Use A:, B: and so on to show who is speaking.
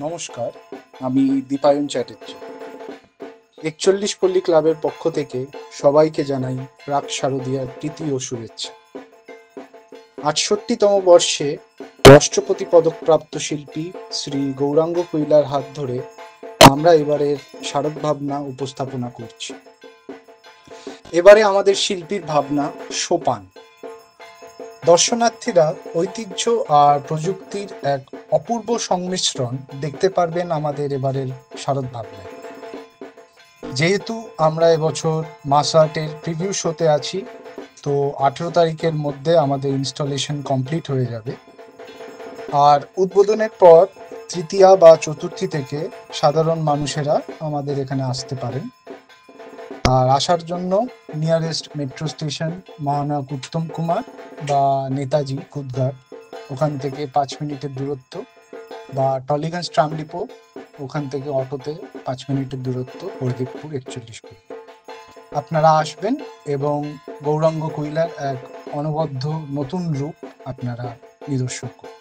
A: নমস্কার, আমি দীপায়ন চ্যাটার্জি। ৪১ পল্লী ক্লাবের পক্ষ থেকে সবাইকে জানাই প্রাক শারদীয়ার প্রীতি ও শুভেচ্ছা। ৬৮তম বর্ষে রাষ্ট্রপতি পদকপ্রাপ্ত শিল্পী শ্রী গৌরাঙ্গ কুইলার হাত ধরে আমরা এবারের শারদ ভাবনা উপস্থাপনা করছি। এবারে আমাদের শিল্পীর ভাবনা সোপান। দর্শনার্থীরা ঐতিহ্য আর প্রযুক্তির এক অপূর্ব সংমিশ্রণ দেখতে পারবেন আমাদের এবারের শারদ ভাবনায়। যেহেতু আমরা এবছর মাস আর্টের প্রিভিউ শোতে আছি, তো ১৮ তারিখের মধ্যে আমাদের ইনস্টলেশন কমপ্লিট হয়ে যাবে। আর উদ্বোধনের পর তৃতীয়া বা চতুর্থী থেকে সাধারণ মানুষেরা আমাদের এখানে আসতে পারেন। আর আসার জন্য নিয়ারেস্ট মেট্রো স্টেশন মহানায়ক উত্তম কুমার বা নেতাজি কুদঘাট, ওখান থেকে ৫ মিনিটের দূরত্ব, বা টলিগঞ্জ ট্রাম ডিপো, ওখান থেকে অটোতে ৫ মিনিটের দূরত্ব, হরদীপপুর ৪১ পল্লী। আপনারা আসবেন এবং গৌরাঙ্গ কুইলার এক অনবদ্য নতুন রূপ আপনারা নিদর্শন করবেন।